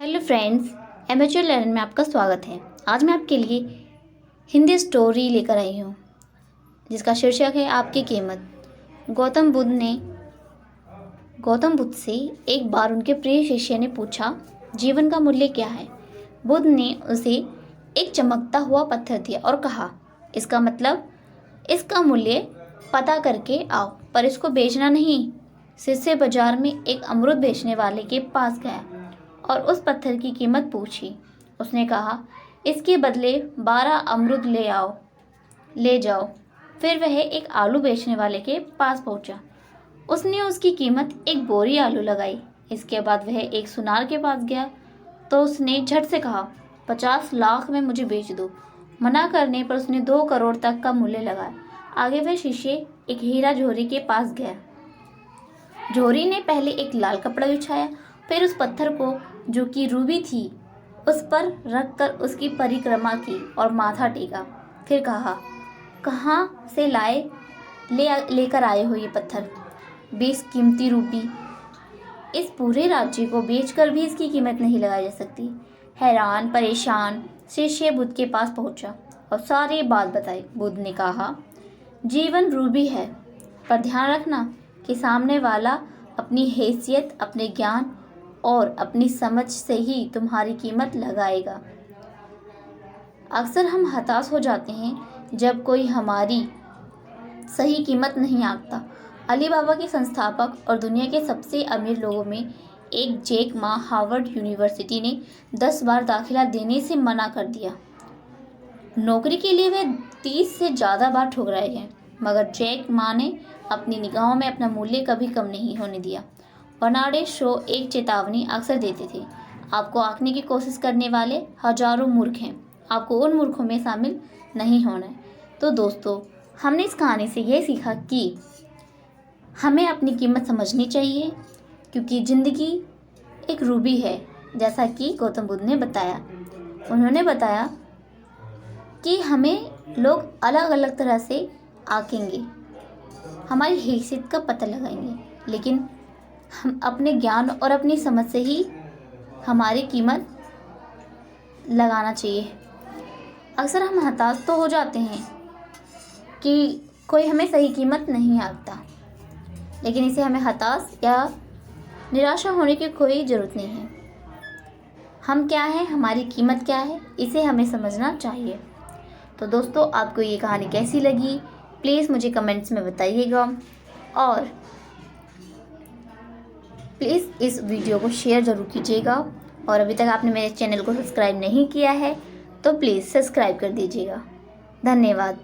Hello friends, amateur learner में आपका स्वागत है। आज मैं आपके लिए हिंदी स्टोरी लेकर आई हूँ जिसका शीर्षक है आपकी कीमत। गौतम बुद्ध से एक बार उनके प्रिय शिष्य ने पूछा, जीवन का मूल्य क्या है। बुद्ध ने उसे एक चमकता हुआ पत्थर दिया और कहा, इसका मतलब इसका मूल्य पता करके आओ, पर इसको बेचना नहीं। शिष्य बाजार में एक अमरूद बेचने वाले के पास गया और उस पत्थर की कीमत पूछी। उसने कहा, इसके बदले 12 अमरूद ले जाओ। फिर वह एक आलू बेचने वाले के पास पहुंचा। उसने उसकी कीमत एक बोरी आलू लगाई। इसके बाद वह एक सुनार के पास गया तो उसने झट से कहा, 50 लाख में मुझे बेच दो। मना करने पर उसने 2 करोड़ तक का मूल्य लगाया। आगे वह शिष्य एक हीरा झोरी के पास गया। झोरी ने पहले एक लाल कपड़ा बिछाया, फिर उस पत्थर को, जो कि रूबी थी, उस पर रखकर उसकी परिक्रमा की और माथा टेका। फिर कहा, कहाँ से लेकर आए हो ये पत्थर? 20 कीमती रूपी। इस पूरे राज्य को बेचकर भी इसकी कीमत नहीं लगाई जा सकती। हैरान परेशान शिष्य बुद्ध के पास पहुंचा और सारी बात बताई। बुद्ध ने कहा, जीवन रूबी है, पर ध्यान रखना कि सामने वाला अपनी हैसियत, अपने ज्ञान और अपनी समझ से ही तुम्हारी कीमत लगाएगा। अक्सर हम हताश हो जाते हैं जब कोई हमारी सही कीमत नहीं आंकता। अली बाबा के संस्थापक और दुनिया के सबसे अमीर लोगों में एक जैक मा हार्वर्ड यूनिवर्सिटी ने 10 बार दाखिला देने से मना कर दिया। नौकरी के लिए वे 30 से ज़्यादा बार ठुकराए गए, मगर जैक मा ने अपनी निगाहों में अपना मूल्य कभी कम नहीं होने दिया। बर्नार्ड शो एक चेतावनी अक्सर देते थे, आपको आंकने की कोशिश करने वाले हजारों मूर्ख हैं, आपको उन मूर्खों में शामिल नहीं होना है। तो दोस्तों, हमने इस कहानी से यह सीखा कि हमें अपनी कीमत समझनी चाहिए, क्योंकि ज़िंदगी एक रूबी है, जैसा कि गौतम बुद्ध ने बताया। उन्होंने बताया कि हमें लोग अलग अलग तरह से आंकेंगे, हमारी हैसियत का पता लगाएंगे, लेकिन हम अपने ज्ञान और अपनी समझ से ही हमारी कीमत लगाना चाहिए। अक्सर हम हताश तो हो जाते हैं कि कोई हमें सही कीमत नहीं आंकता, लेकिन इसे हमें हताश या निराशा होने की कोई ज़रूरत नहीं है। हम क्या हैं, हमारी कीमत क्या है, इसे हमें समझना चाहिए। तो दोस्तों, आपको ये कहानी कैसी लगी प्लीज़ मुझे कमेंट्स में बताइएगा, और प्लीज़ इस वीडियो को शेयर ज़रूर कीजिएगा। और अभी तक आपने मेरे चैनल को सब्सक्राइब नहीं किया है तो प्लीज़ सब्सक्राइब कर दीजिएगा। धन्यवाद।